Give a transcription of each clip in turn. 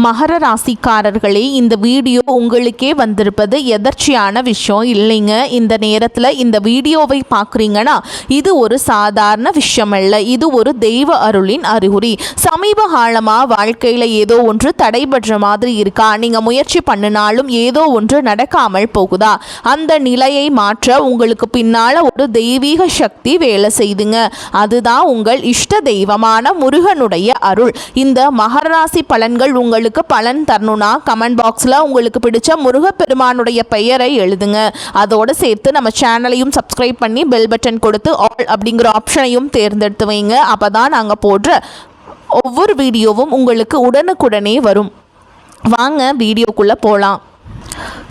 மகர ராசிக்காரர்களே, இந்த வீடியோ உங்களுக்கே வந்திருப்பது எதர்ச்சியான விஷயம் இல்லைங்க. இந்த நேரத்தில் இந்த வீடியோவை பார்க்குறீங்கன்னா இது ஒரு சாதாரண விஷயம் அல்ல, இது ஒரு தெய்வ அருளின் அறிகுறி. சமீப காலமாக வாழ்க்கையில் ஏதோ ஒன்று தடைபடுற மாதிரி இருக்கா? நீங்கள் முயற்சி பண்ணினாலும் ஏதோ ஒன்று நடக்காமல் போகுதா? அந்த நிலையை மாற்ற உங்களுக்கு பின்னால் ஒரு தெய்வீக சக்தி வேலை செய்துங்க. அதுதான் உங்கள் இஷ்ட தெய்வமான முருகனுடைய அருள். இந்த மகர ராசி பலன்கள் உங்களுக்கு பலன் தரணும்னா கமெண்ட் பாக்ஸில் உங்களுக்கு பிடிச்ச முருகப்பெருமானுடைய பெயரை எழுதுங்க. அதோடு சேர்த்து நம்ம சேனலையும் சப்ஸ்கிரைப் பண்ணி பெல் பட்டன் கொடுத்து ஆல் அப்படிங்கிற ஆப்ஷனையும் தேர்ந்தெடுத்து வைங்க. அப்போ தான் நாங்கள் போடுற ஒவ்வொரு வீடியோவும் உங்களுக்கு உடனுக்குடனே வரும். வாங்க வீடியோக்குள்ளே போகலாம்.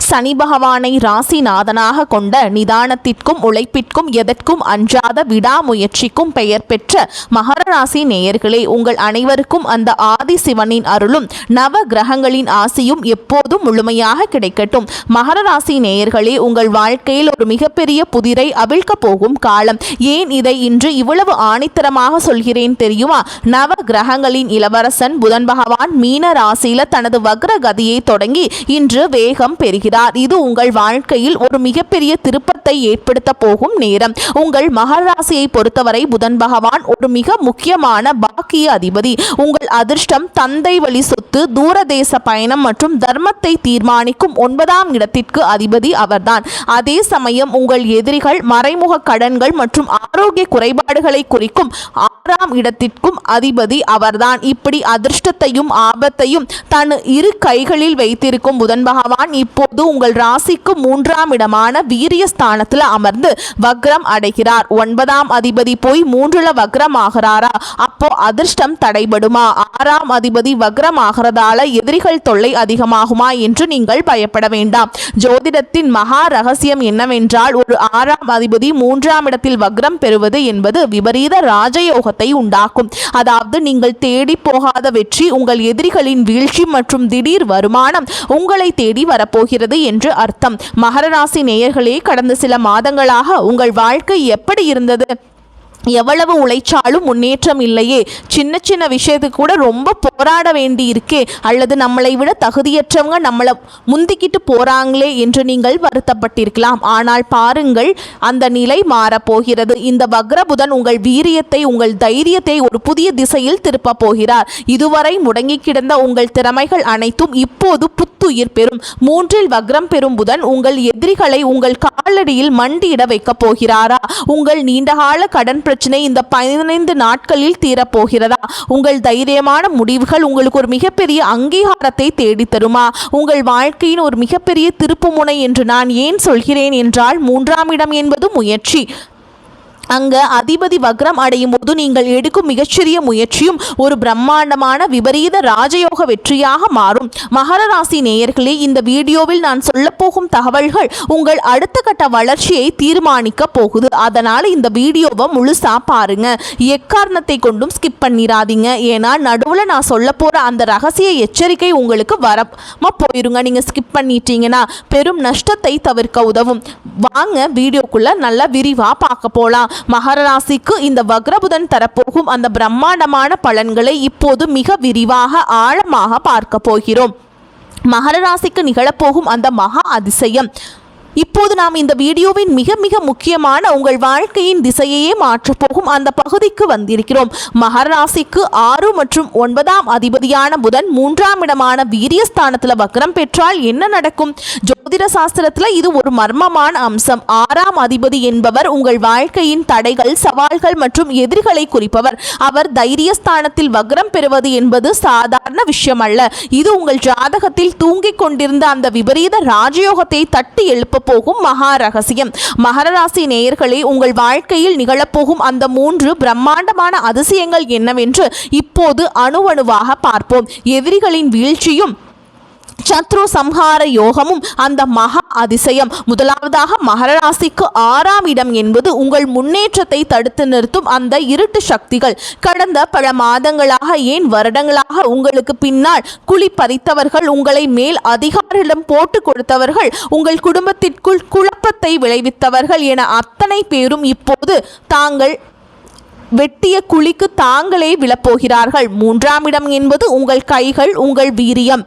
சனி பகவானை ராசிநாதனாக கொண்ட நிதானத்திற்கும் உழைப்பிற்கும் எதற்கும் அஞ்சாத விடாமுயற்சிக்கும் பெயர் பெற்ற மகர ராசி நேயர்களே, உங்கள் அனைவருக்கும் அந்த ஆதி சிவனின் அருளும் நவ கிரகங்களின் ஆசியும் எப்போதும் முழுமையாக கிடைக்கட்டும். மகர ராசி நேயர்களே, உங்கள் வாழ்க்கையில் ஒரு மிகப்பெரிய புதிரை அவிழ்க்க போகும் காலம். ஏன் இதை இன்று இவ்வளவு ஆணித்தரமாக சொல்கிறேன் தெரியுமா? நவ கிரகங்களின் இளவரசன் புதன் பகவான் மீன ராசியில தனது வக்ர கதியை தொடங்கி இன்று வேகம் பெறுகிறார். இது உங்கள் வாழ்க்கையில் ஒரு மிகப்பெரிய திருப்பத்தை ஏற்படுத்த போகும் நேரம். உங்கள் மகர ராசியை பொறுத்தவரை புதன் பகவான் ஒரு மிக முக்கியமான பாக்கிய அதிபதி. உங்கள் அதிர்ஷ்டம், தந்தை வழி சொத்து, தூரதேச பயணம் மற்றும் தர்மத்தை தீர்மானிக்கும் 9ஆம் இடத்திற்கு அதிபதி அவர்தான். அதே சமயம் உங்கள் எதிரிகள், மறைமுக கடன்கள் மற்றும் ஆரோக்கிய குறைபாடுகளை குறிக்கும் 6ஆம் இடத்திற்கும் அதிபதி அவர்தான். இப்படி அதிர்ஷ்டத்தையும் ஆபத்தையும் தன் இரு கைகளில் வைத்திருக்கும் புதன் பகவான் இப்போது உங்கள் ராசிக்கு 3ஆம் இடமான வீரிய ஸ்தானத்தில் அமர்ந்து வக்ரம் அடைகிறார். 9ஆம் அதிபதி போய் 3ல வக்ரம் ஆகிறாரா? அப்போ அதிர்ஷ்டம் தடைபடுமா? 6ஆம் அதிபதி வக்ரம் ஆகிறதால எதிரிகள் தொல்லை அதிகமாகுமா என்று நீங்கள் பயப்பட வேண்டாம். ஜோதிடத்தின் மகா ரகசியம் என்னவென்றால், ஒரு 6ஆம் அதிபதி 3ஆம் இடத்தில் வக்ரம் பெறுவது என்பது விபரீத ராஜயோகத்தை உண்டாக்கும். அதாவது நீங்கள் தேடி போகாத வெற்றி, உங்கள் எதிரிகளின் வீழ்ச்சி மற்றும் திடீர் வருமானம் உங்களை தேடி வரப்போகிறது என்று அர்த்தம். மகர ராசி நேயர்களே, கடந்த சில மாதங்களாக உங்கள் வாழ்க்கை எப்படி இருந்தது? எவ்வளவு உழைச்சாலும் முன்னேற்றம் இல்லையே, சின்ன சின்ன விஷயத்துக்கு கூட ரொம்ப போராட வேண்டி இருக்கே, அல்லது நம்மளை விட தகுதியற்றவங்க நம்மளை முந்திக்கிட்டு போறாங்களே என்று நீங்கள் வருத்தப்பட்டிருக்கலாம். ஆனால் பாருங்கள், அந்த நிலை மாறப்போகிறது. இந்த வக்ரபுதன் உங்கள் வீரியத்தை, உங்கள் தைரியத்தை ஒரு புதிய திசையில் திருப்ப போகிறார். இதுவரை முடங்கி கிடந்த உங்கள் திறமைகள் அனைத்தும் இப்போது புத்துயிர் பெறும். 3இல் வக்ரம் பெறும் புதன் உங்கள் எதிரிகளை உங்கள் காலடியில் மண்டியிட வைக்க போகிறாரா? உங்கள் நீண்டகால கடன் பிரச்சனை இந்த 15 நாட்களில் தீரப்போகிறதா? உங்கள் தைரியமான முடிவுகள் உங்களுக்கு ஒரு மிகப்பெரிய அங்கீகாரத்தை தேடி தருமா? உங்கள் வாழ்க்கையின் ஒரு மிகப்பெரிய திருப்புமுனை என்று நான் ஏன் சொல்கிறேன் என்றால், 3ஆம் இடம் என்பது முயற்சி. அங்கே அதிபதி வக்ரம் அடையும் போது நீங்கள் எடுக்கும் மிகச்சிறிய முயற்சியும் ஒரு பிரம்மாண்டமான விபரீத ராஜயோக வெற்றியாக மாறும். மகர ராசி நேயர்களே, இந்த வீடியோவில் நான் சொல்லப்போகும் தகவல்கள் உங்கள் அடுத்த கட்ட வளர்ச்சியை தீர்மானிக்க போகுது. அதனால் இந்த வீடியோவை முழுசா பாருங்க. எக்காரணத்தை கொண்டும் ஸ்கிப் பண்ணிடாதீங்க. ஏன்னா நடுவில் நான் சொல்ல போகிற அந்த ரகசிய எச்சரிக்கை உங்களுக்கு வரமா போயிருங்க. நீங்கள் ஸ்கிப் பண்ணிட்டீங்கன்னா பெரும் நஷ்டத்தை தவிர்க்க உதவும். வாங்க வீடியோக்குள்ள நல்லா விரிவாக பார்க்க போகலாம். மகர ராசிக்கு இந்த வக்ரபுதன் தரப்போகும் அந்த பிரம்மாண்டமான பலன்களை இப்போது மிக விரிவாக ஆழமாக பார்க்க போகிறோம். மகர ராசிக்கு நிகழப்போகும் அந்த மகா அதிசயம். இப்போது நாம் இந்த வீடியோவின் மிக மிக முக்கியமான உங்கள் வாழ்க்கையின் திசையையே மாற்றப்போகும் அந்த பகுதிக்கு வந்திருக்கிறோம். மகர ராசிக்கு 6 மற்றும் 9ஆம் அதிபதியான புதன் 3ஆம் இடமான வீரியஸ்தானத்தில் வக்ரம் பெற்றால் என்ன நடக்கும்? ஜோதிட சாஸ்திரத்தில் இது ஒரு மர்மமான அம்சம். 6ஆம் அதிபதி என்பவர் உங்கள் வாழ்க்கையின் தடைகள், சவால்கள் மற்றும் எதிரிகளை குறிப்பவர். அவர் தைரியஸ்தானத்தில் வக்ரம் பெறுவது என்பது சாதாரண விஷயம் அல்ல. இது உங்கள் ஜாதகத்தில் தூங்கிக் கொண்டிருந்த அந்த விபரீத ராஜயோகத்தை தட்டி எழுப்ப போகும் மகா ரகசியம். மகர ராசி நேயர்களே, உங்கள் வாழ்க்கையில் நிகழப்போகும் அந்த 3 பிரம்மாண்டமான அதிசயங்கள் என்னவென்று இப்போது அணுவணுவாக பார்ப்போம். எதிரிகளின் வீழ்ச்சியும் சத்ரு சம்ஹார யோகமும் அந்த மகா அதிசயம். முதலாவதாக மகர ராசிக்கு 6ஆம் இடம் என்பது உங்கள் முன்னேற்றத்தை தடுத்து நிறுத்தும் அந்த இருட்டு சக்திகள். கடந்த பல மாதங்களாக, ஏன் வருடங்களாக உங்களுக்கு பின்னால் குழி பறித்தவர்கள், உங்களை மேல் அதிகாரியிடம் போட்டு கொடுத்தவர்கள், உங்கள் குடும்பத்திற்குள் குழப்பத்தை விளைவித்தவர்கள் என அத்தனை பேரும் இப்போது தாங்கள் வெட்டிய குழிக்கு தாங்களே விழப்போகிறார்கள். 3ஆம் இடம் என்பது உங்கள் கைகள், உங்கள் வீரியம்.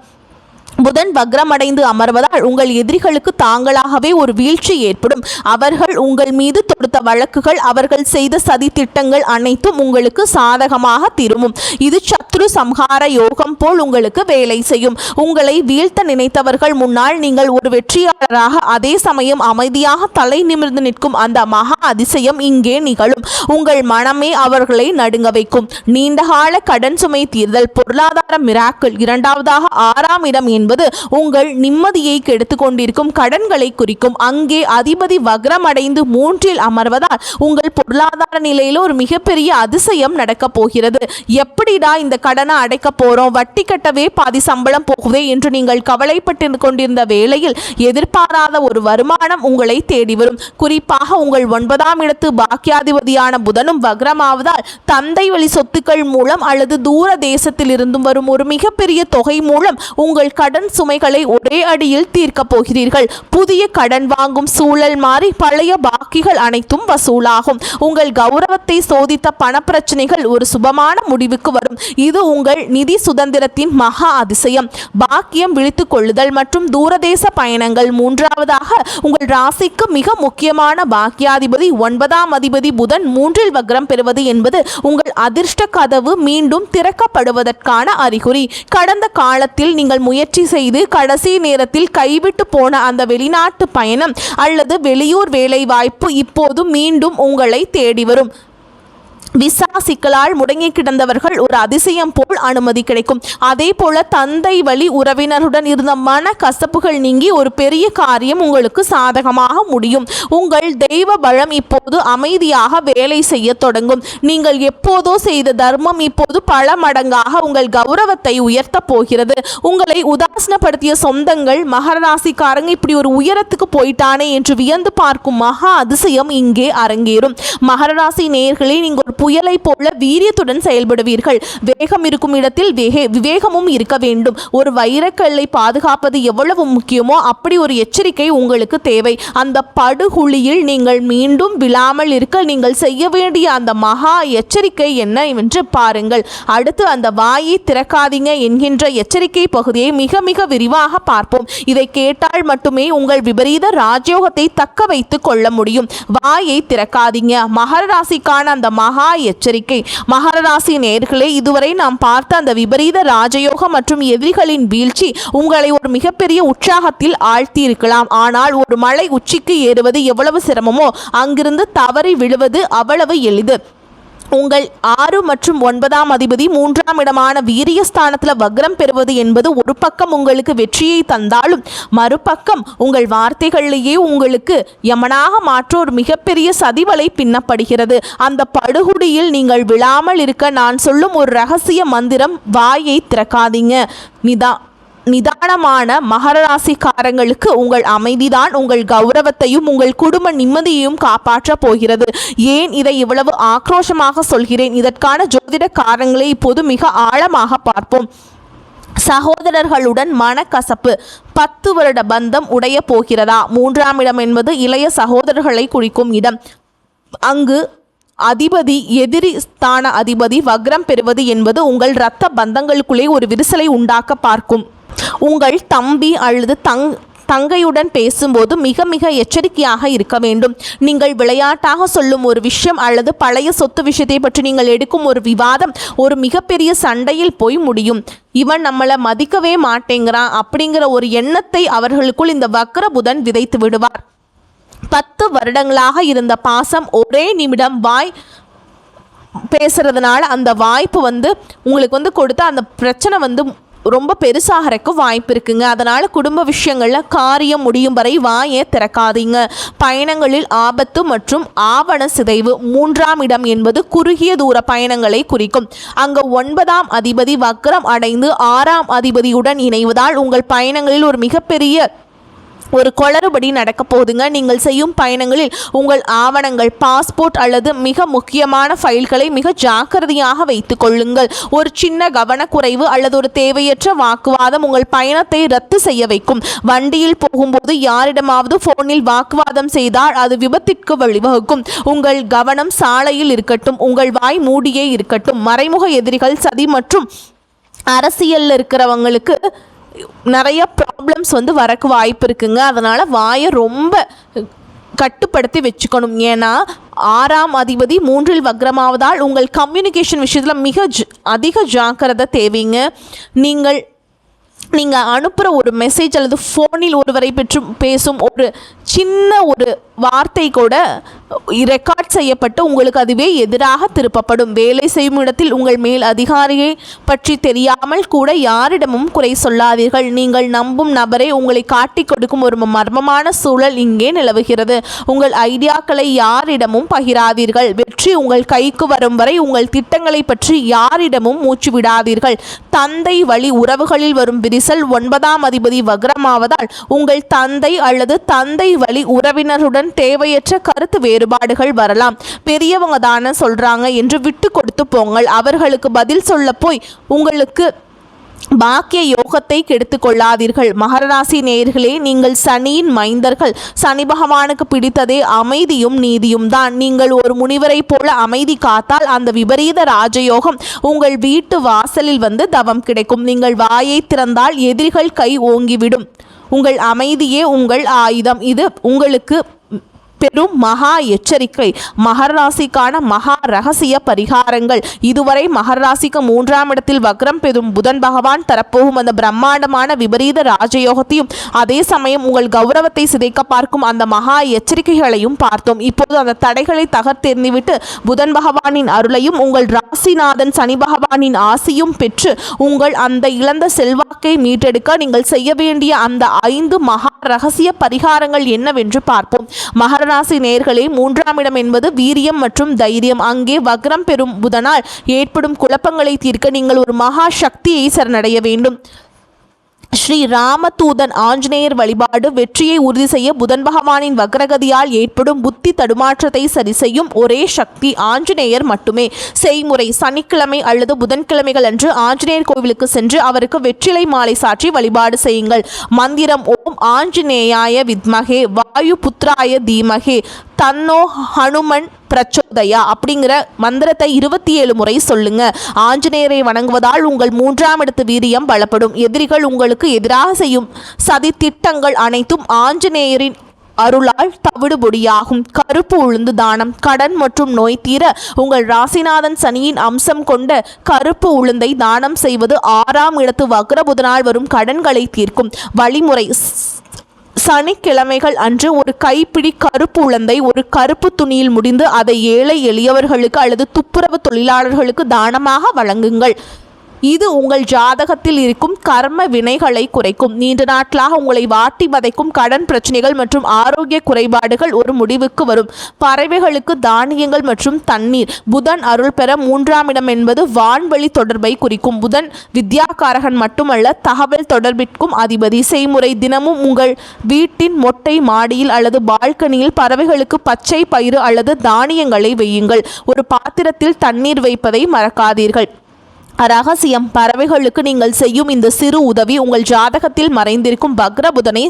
புதன் வக்ரமடைந்து அமர்வதால் உங்கள் எதிரிகளுக்கு தாங்களாகவே ஒரு வீழ்ச்சி ஏற்படும். அவர்கள் உங்கள் மீது தொடுத்த வழக்குகள், அவர்கள் செய்த சதி திட்டங்கள் அனைத்தும் உங்களுக்கு சாதகமாக திரும்பும். இது சத்ரு சம்ஹார யோகம் போல் உங்களுக்கு வேலை செய்யும். உங்களை வீழ்த்த நினைத்தவர்கள் முன்னால் நீங்கள் ஒரு வெற்றியாளராக, அதே சமயம் அமைதியாக தலை நிமிர்ந்து நிற்கும் அந்த மகா அதிசயம் இங்கே நிகழும். உங்கள் மனமே அவர்களை நடுங்க வைக்கும். நீண்டகால கடன் சுமை தீர்தல், பொருளாதார மிராக்கிள். 2ஆவதாக 6ஆம் இடம் என்பது உங்கள் நிம்மதியை கெடுத்துக் கொண்டிருக்கும் கடன்களை குறிக்கும். அங்கே அதிபதி வக்ரமடைந்து 3இல் அமர்வதால் உங்கள் பொருளாதார நிலையில் ஒரு மிகப்பெரிய அதிசயம் நடக்க போகிறது. எப்படிடா இந்த கடனை அடைக்க போறோம், வட்டி கட்டவே பாதி சம்பளம் போகுதே என்று நீங்கள் கவலைப்பட்டு கொண்டிருந்த வேளையில் எதிர்பாராத ஒரு வருமானம் உங்களை தேடி வரும். குறிப்பாக உங்கள் 9ஆம் இடத்து பாக்கியாதிபதியான புதனும் வக்ரமாவதால் தந்தை வழி சொத்துக்கள் மூலம் அல்லது தூர தேசத்தில் இருந்தும் வரும் ஒரு மிகப்பெரிய தொகை மூலம் உங்கள் கடன் சுமைகளை ஒரே அடியில் தீர்க்க போகிறீர்கள். புதிய கடன் வாங்கும் சூழல் மாறி பழைய பாக்கிகள் அனைத்தும் வசூலாகும். உங்கள் கௌரவத்தை சோதித்த பண பிரச்சனைகள் ஒரு சுபமான முடிவுக்கு வரும். இது உங்கள் நிதி சுதந்திரத்தின் மகா அதிசயம். பாக்கியம் விழித்துக் கொள்ளுதல் மற்றும் தூரதேச பயணங்கள். 3ஆவதாக உங்கள் ராசிக்கு மிக முக்கியமான பாக்கியாதிபதி 9ஆம் அதிபதி புதன் 3இல் வக்ரம் பெறுவது என்பது உங்கள் அதிர்ஷ்ட கதவு மீண்டும் திறக்கப்படுவதற்கான அறிகுறி. கடந்த காலத்தில் நீங்கள் முயற்சி செய்து கடைசி நேரத்தில் கைவிட்டு போன அந்த வெளிநாட்டு பயணம் அல்லது வெளியூர் வேலை வாய்ப்பு இப்போது மீண்டும் உங்களை தேடி வரும். விசா சிக்கலால் முடங்கி கிடந்தவர்கள் ஒரு அதிசயம் போல் அனுமதி கிடைக்கும். அதே போல தந்தை வழி உறவினருடன் இருந்த மன கசப்புகள் நீங்கி ஒரு பெரிய காரியம் உங்களுக்கு சாதகமாக முடியும். உங்கள் தெய்வ பலம் இப்போது அமைதியாக வேலை செய்ய தொடங்கும். நீங்கள் எப்போதோ செய்த தர்மம் இப்போது பல மடங்காக உங்கள் கௌரவத்தை உயர்த்த போகிறது. உங்களை உதாசனப்படுத்திய சொந்தங்கள், மகர ராசிக்காரங்க இப்படி ஒரு உயரத்துக்கு போயிட்டானே என்று வியந்து பார்க்கும் மகா அதிசயம் இங்கே அரங்கேறும். மகர ராசி நேயர்களே, நீங்கள் ஒரு புயலை போல வீரியத்துடன் செயல்படுவீர்கள். வேகம் இருக்கும் இடத்தில் விவேகமும் இருக்க வேண்டும். ஒரு வைரக்கல்லை பாதுகாப்பது எவ்வளவு முக்கியமோ அப்படி ஒரு எச்சரிக்கை உங்களுக்கு தேவை. அந்த படுகுழியில் நீங்கள் மீண்டும் விழாமல் இருக்க நீங்கள் செய்ய வேண்டிய அந்த மகா எச்சரிக்கை என்ன என்று பாருங்கள். அடுத்து அந்த வாயை திறக்காதீங்க என்கின்ற எச்சரிக்கை பகுதியை மிக மிக விரிவாக பார்ப்போம். இதை கேட்டால் மட்டுமே உங்கள் விபரீத ராஜயோகத்தை தக்க வைத்துக் கொள்ள முடியும். வாயை திறக்காதீங்க. மகர ராசிக்கான அந்த மகா எச்சரிக்கை. மகர ராசி நேயர்களே, இதுவரை நாம் பார்த்த அந்த விபரீத ராஜயோகம் மற்றும் எதிரிகளின் வீழ்ச்சி உங்களை ஒரு மிகப்பெரிய உற்சாகத்தில் ஆழ்த்தி இருக்கலாம். ஆனால் ஒரு மலை உச்சிக்கு ஏறுவது எவ்வளவு சிரமமோ அங்கிருந்து தவறி விழுவது அவ்வளவு எளிது. உங்கள் 6 மற்றும் 9ஆம் அதிபதி 3ஆம் இடமான வீரியஸ்தானத்தில் வக்ரம் பெறுவது என்பது ஒரு பக்கம் உங்களுக்கு வெற்றியை தந்தாலும் மறுபக்கம் உங்கள் வார்த்தைகளிலேயே உங்களுக்கு யமனாக மாற்ற ஒரு மிகப்பெரிய சதிவலை பின்னப்படுகிறது. அந்த படுகுடியில் நீங்கள் விழாமல் இருக்க நான் சொல்லும் ஒரு ரகசிய மந்திரம்: வாயை திறக்காதீங்க. நிதானமான மகர ராசிக்காரங்களுக்கு உங்கள் அமைதிதான் உங்கள் கௌரவத்தையும் உங்கள் குடும்ப நிம்மதியையும் காப்பாற்ற போகிறது. ஏன் இதை இவ்வளவு ஆக்ரோஷமாக சொல்கிறேன்? இதற்கான ஜோதிட காரணங்களை இப்போது மிக ஆழமாக பார்ப்போம். சகோதரர்களுடன் மனக்கசப்பு. 10 வருட பந்தம் உடைய போகிறதா? 3ஆம் இடம் என்பது இளைய சகோதரர்களை குறிக்கும் இடம். அங்கு அதிபதி, எதிரி ஸ்தான அதிபதி வக்ரம் பெறுவது என்பது உங்கள் இரத்த பந்தங்களுக்குள்ளே ஒரு விரிசலை உண்டாக்க பார்க்கும். உங்கள் தம்பி அல்லது தங்கையுடன் பேசும்போது மிக மிக எச்சரிக்கையாக இருக்க வேண்டும். நீங்கள் விளையாட்டாக சொல்லும் ஒரு விஷயம் அல்லது பழைய சொத்து விஷயத்தை பற்றி நீங்கள் எடுக்கும் ஒரு விவாதம் ஒரு மிகப்பெரிய சண்டையில் போய் முடியும். இவன் நம்மளை மதிக்கவே மாட்டேங்கிறான் அப்படிங்கிற ஒரு எண்ணத்தை அவர்களுக்குள் இந்த வக்ர புதன் விதைத்து விடுவார். 10 வருடங்களாக இருந்த பாசம் ஒரே நிமிடம் வாய் பேசுறதுனால அந்த வாய்ப்பு உங்களுக்கு கொடுத்த அந்த பிரச்சனை ரொம்ப பெருசாகிறதுக்கு வாய்ப்பு இருக்குங்க. அதனால் குடும்ப விஷயங்களில் காரியம் முடியும் வரை வாயை திறக்காதீங்க. பயணங்களில் ஆபத்து மற்றும் ஆவண சிதைவு. 3ஆம் இடம் என்பது குறுகிய தூர பயணங்களை குறிக்கும். அங்கு 9ஆம் அதிபதி வக்ரம் அடைந்து 6ஆம் அதிபதியுடன் இணைவதால் உங்கள் பயணங்களில் ஒரு மிகப்பெரிய ஒரு குளறுபடி நடக்க போதுங்க. நீங்கள் செய்யும் பயணங்களில் உங்கள் ஆவணங்கள், பாஸ்போர்ட் அல்லது மிக முக்கியமான ஃபைல்களை மிக ஜாக்கிரதையாக வைத்துக் கொள்ளுங்கள். ஒரு சின்ன கவனக்குறைவு அல்லது ஒரு தேவையற்ற வாக்குவாதம் உங்கள் பயணத்தை ரத்து செய்ய வைக்கும். வண்டியில் போகும்போது யாரிடமாவது போனில் வாக்குவாதம் செய்தால் அது விபத்திற்கு வழிவகுக்கும். உங்கள் கவனம் சாலையில் இருக்கட்டும், உங்கள் வாய் மூடியே இருக்கட்டும். மறைமுக எதிரிகள், சதி மற்றும் அரசியலில் இருக்கிறவங்களுக்கு நிறைய ப்ராப்ளம்ஸ் வரக்கு வாய்ப்பு இருக்குங்க. அதனால் வாயை ரொம்ப கட்டுப்படுத்தி வச்சுக்கணும். ஏன்னா 6ஆம் அதிபதி 3இல் வக்ரமாவதால் உங்கள் கம்யூனிகேஷன் விஷயத்தில் மிக அதிக ஜாக்கிரதை தேவைங்க. நீங்கள் அனுப்புகிற ஒரு மெசேஜ் அல்லது ஃபோனில் ஒருவரை பற்றி பேசும் ஒரு சின்ன ஒரு வார்த்தை கூட ரெக்கார்ட் செய்யப்பட்டு உங்களுக்கு அதுவே எதிராக திருப்பப்படும். வேலை செய்யும் இடத்தில் உங்கள் மேல் அதிகாரியை பற்றி தெரியாமல் கூட யாரிடமும் குறை சொல்லாதீர்கள். நீங்கள் நம்பும் நபரை உங்களை காட்டி கொடுக்கும் ஒரு மர்மமான சூழல் இங்கே நிலவுகிறது. உங்கள் ஐடியாக்களை யாரிடமும் பகிராதீர்கள். வெற்றி உங்கள் கைக்கு வரும் வரை உங்கள் திட்டங்களை பற்றி யாரிடமும் மூச்சு விடாதீர்கள். தந்தை வழி உறவுகளில் வரும் விரிசல் 9ஆம் அதிபதி வக்ரமாவதால் உங்கள் தந்தை அல்லது தந்தை வழி உறவினருடன் தேவையற்ற கருத்து வேறுபாடுகள் வரலாம். பெரியவங்க தானே சொல்றாங்க என்று விட்டு கொடுத்து போங்கள். அவர்களுக்கு பதில் சொல்ல போய் உங்களுக்கு பாக்கிய யோகத்தை கெடுத்து கொள்ளாதீர்கள். மகர ராசி நேயர்களே, நீங்கள் சனியின் மைந்தர்கள். சனி பகவானுக்கு பிடித்ததே அமைதியும் நீதியும் தான். நீங்கள் ஒரு முனிவரை போல அமைதி காத்தால் அந்த விபரீத ராஜயோகம் உங்கள் வீட்டு வாசலில் தவம் கிடைக்கும். நீங்கள் வாயை திறந்தால் எதிரிகள் கை ஓங்கிவிடும். உங்கள் அமைதியே உங்கள் ஆயுதம். இது உங்களுக்கு பெரும் மகா எச்சரிக்கை. மகர ராசிக்கான மகா ரகசிய பரிகாரங்கள். இதுவரை மகர ராசிக்கு 3ஆம் இடத்தில் வக்ரம் பெறும் புதன் பகவான் தரப்போகும் அந்த பிரம்மாண்டமான விபரீத ராஜயோகத்தையும் அதே சமயம் உங்கள் கௌரவத்தை சிதைக்க பார்க்கும் அந்த மகா எச்சரிக்கைகளையும் பார்த்தோம். இப்போது அந்த தடைகளை தகர்த்தெறிந்துவிட்டு புதன் பகவானின் அருளையும் உங்கள் ராசிநாதன் சனி பகவானின் ஆசியும் பெற்று உங்கள் அந்த இழந்த செல்வாக்கை மீட்டெடுக்க நீங்கள் செய்ய வேண்டிய அந்த 5 மகா ரகசிய பரிகாரங்கள் என்னவென்று பார்ப்போம். மகர ராசி நேயர்களே, 3ஆம் இடம் என்பது வீரியம் மற்றும் தைரியம். அங்கே வக்ரம் பெறும் புதனால் ஏற்படும் குழப்பங்களை தீர்க்க நீங்கள் ஒரு மகா சக்தியை சரணடைய வேண்டும். ஸ்ரீ ராமதூதன் ஆஞ்சநேயர் வழிபாடு வெற்றியை உறுதி செய்ய புதன் பகவானின் வக்ரகதியால் ஏற்படும் புத்தி தடுமாற்றத்தை சரி செய்யும் ஒரே சக்தி ஆஞ்சநேயர் மட்டுமே. செய்முறை: சனிக்கிழமை அல்லது புதன்கிழமைகள் அன்று ஆஞ்சநேயர் கோவிலுக்கு சென்று அவருக்கு வெற்றிலை மாலை சாற்றி வழிபாடு செய்யுங்கள். மந்திரம்: ஓம் ஆஞ்சநேயாய வித்மகே வாயு புத்ராய தீமகே தன்னோ ஹனுமன் பிரச்சோதயா அப்படிங்கிற மந்திரத்தை 27 முறை சொல்லுங்க. ஆஞ்சநேயரை வணங்குவதால் உங்கள் 3ஆம் இடத்து வீரியம் பலப்படும். எதிரிகள் உங்களுக்கு எதிராக செய்யும் சதி திட்டங்கள் அனைத்தும் ஆஞ்சநேயரின் அருளால் தவிடுபொடியாகும். கருப்பு உளுந்து தானம். கடன் மற்றும் நோய் தீர உங்கள் ராசிநாதன் சனியின் அம்சம் கொண்ட கருப்பு உளுந்தை தானம் செய்வது 6ஆம் இடத்து வக்ரபுதனால் வரும் கடன்களை தீர்க்கும். வழிமுறை: சனிக்கிழமைகள் அன்று ஒரு கைப்பிடி கருப்பு உளுந்தை ஒரு கருப்பு துணியில் முடிந்து அதை ஏழை எளியவர்களுக்கு அல்லது துப்புரவு தொழிலாளர்களுக்கு தானமாக வழங்குங்கள். இது உங்கள் ஜாதகத்தில் இருக்கும் கர்ம வினைகளை குறைக்கும். நீண்ட நாட்களாக உங்களை வாட்டி வதைக்கும் கடன் பிரச்சனைகள் மற்றும் ஆரோக்கிய குறைபாடுகள் ஒரு முடிவுக்கு வரும். பறவைகளுக்கு தானியங்கள் மற்றும் தண்ணீர். புதன் அருள் பெற 3ஆம் இடம் என்பது வான்வெளி தொடர்பை குறிக்கும். புதன் வித்யாகாரகன் மட்டுமல்ல, தகவல் தொடர்பிற்கும் அதிபதி. செய்முறை: தினமும் உங்கள் வீட்டின் மொட்டை மாடியில் அல்லது பால்கனியில் பறவைகளுக்கு பச்சை பயிறு அல்லது தானியங்களை வையுங்கள். ஒரு பாத்திரத்தில் தண்ணீர் வைப்பதை மறக்காதீர்கள். ரகசியம்: பறவைகளுக்கு நீங்கள் செய்யும் இந்த சிறு உதவி உங்கள் ஜாதகத்தில் மறைந்திருக்கும் வக்ர புதனை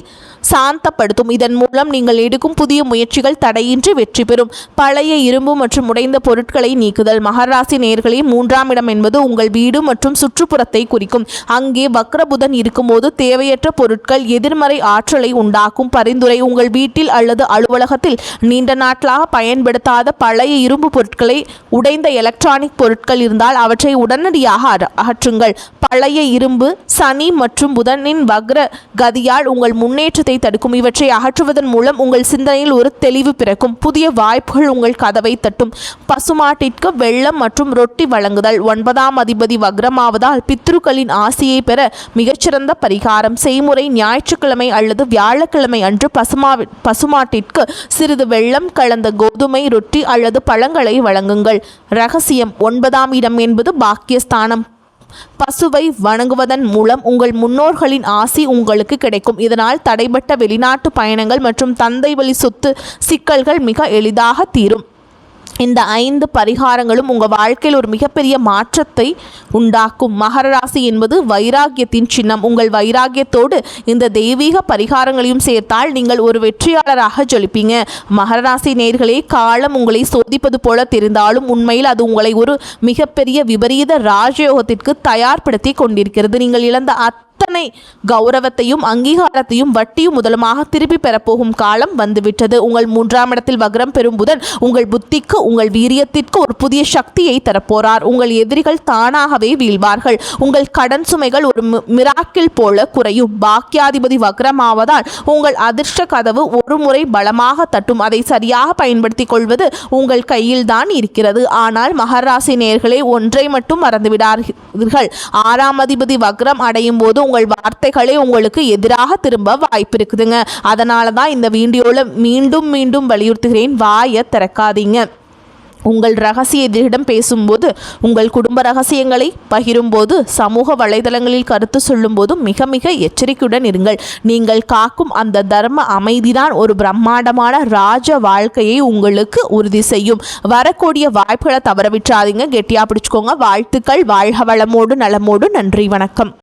சாந்தப்படுத்தும். இதன் மூலம் நீங்கள் எடுக்கும் புதிய முயற்சிகள் தடையின்றி வெற்றி பெறும். பழைய இரும்பு மற்றும் உடைந்த பொருட்களை நீக்குதல். மகர ராசி நேயர்களே, 3ஆம் இடம் என்பது உங்கள் வீடு மற்றும் சுற்றுப்புறத்தை குறிக்கும். அங்கே வக்ர புதன் இருக்கும்போது தேவையற்ற பொருட்கள் எதிர்மறை ஆற்றலை உண்டாக்கும். பரிந்துரை: உங்கள் வீட்டில் அல்லது அலுவலகத்தில் நீண்ட நாட்களாக பயன்படுத்தாத பழைய இரும்பு பொருட்களை, உடைந்த எலக்ட்ரானிக் பொருட்கள் இருந்தால் அவற்றை உடனடியாக அகற்றுங்கள். பழைய இரும்பு சனி மற்றும் புதனின் வக்ர கதியால் உங்கள் முன்னேற்றத்தை தடுக்கும். இவற்றை அகற்றுவதன் மூலம் உங்கள் சிந்தனையில் ஒரு தெளிவு பிறக்கும். புதிய வாய்ப்புகள் உங்கள் கதவை தட்டும். பசுமாட்டிற்கு வெள்ளம் மற்றும் ரொட்டி வழங்குதல். 9ஆம் அதிபதி வக்ரமாவதால் பித்ருக்களின் ஆசியை பெற மிகச்சிறந்த பரிகாரம். செய்முறை: ஞாயிற்றுக்கிழமை அல்லது வியாழக்கிழமை அன்று பசுமாட்டிற்கு சிறிது வெள்ளம் கலந்த கோதுமை ரொட்டி அல்லது பழங்களை வழங்குங்கள். ரகசியம்: 9ஆம் இடம் என்பது பாக்கியஸ்தானம். பசுவை வணங்குவதன் மூலம் உங்கள் முன்னோர்களின் ஆசி உங்களுக்கு கிடைக்கும். இதனால் தடைபட்ட வெளிநாட்டு பயணங்கள் மற்றும் தந்தை வழி சொத்து சிக்கல்கள் மிக எளிதாக தீரும். இந்த 5 பரிகாரங்களும் உங்கள் வாழ்க்கையில் ஒரு மிகப்பெரிய மாற்றத்தை உண்டாக்கும். மகர ராசி என்பது வைராகியத்தின் சின்னம். உங்கள் வைராகியத்தோடு இந்த தெய்வீக பரிகாரங்களையும் சேர்த்தால் நீங்கள் ஒரு வெற்றியாளராக ஜொலிப்பீங்க. மகர ராசி நேயர்களே, காலம் உங்களை சோதிப்பது போல தெரிந்தாலும் உண்மையில் அது உங்களை ஒரு மிகப்பெரிய விபரீத ராஜயோகத்திற்கு தயார்படுத்தி கொண்டிருக்கிறது. நீங்கள் இழந்த அத்தனை கௌரவத்தையும் அங்கீகாரத்தையும் வட்டியும் முதலமாக திருப்பி பெறப்போகும் காலம் வந்துவிட்டது. உங்கள் 3ஆம் இடத்தில் வக்ரம் பெறும் புதன் உங்கள் புத்திக்கு உங்கள் வீரியத்திற்கு ஒரு புதிய சக்தியை தரப்போறார். உங்கள் எதிரிகள் தானாகவே வீழ்வார்கள். உங்கள் கடன் சுமைகள் ஒரு மிராக்கிள் போல குறையும். பாக்கியாதிபதி வக்ரமாவதால் உங்கள் அதிர்ஷ்ட கதவு ஒரு முறை பலமாக தட்டும். அதை சரியாக பயன்படுத்திக் கொள்வது உங்கள் கையில் தான் இருக்கிறது. ஆனால் மகர ராசி நேயர்களே, ஒன்றை மட்டும் மறந்துவிடாதீர்கள். 6ஆம் அதிபதி வக்ரம் அடையும் போது உங்கள் வார்த்தைகளே உங்களுக்கு எதிராக திரும்ப வாய்ப்பு இருக்குதுங்க. அதனால தான் இந்த வீடியோவில் மீண்டும் வலியுறுத்துகிறேன், வாயை திறக்காதீங்க. உங்கள் ரகசிய எதிரிடம் பேசும்போது, உங்கள் குடும்ப ரகசியங்களை பகிரும்போது, சமூக வலைதளங்களில் கருத்து சொல்லும்போது மிக எச்சரிக்கையுடன் இருங்கள். நீங்கள் காக்கும் அந்த தர்ம அமைதிதான் ஒரு பிரம்மாண்டமான ராஜ வாழ்க்கையை உங்களுக்கு உறுதி செய்யும். வரக்கூடிய வாய்ப்புகளை தவற விட்டுறாதீங்க. கெட்டியா பிடிச்சுக்கோங்க. வாழ்த்துக்கள். வாழ்க வளமோடு நலமோடு. நன்றி, வணக்கம்.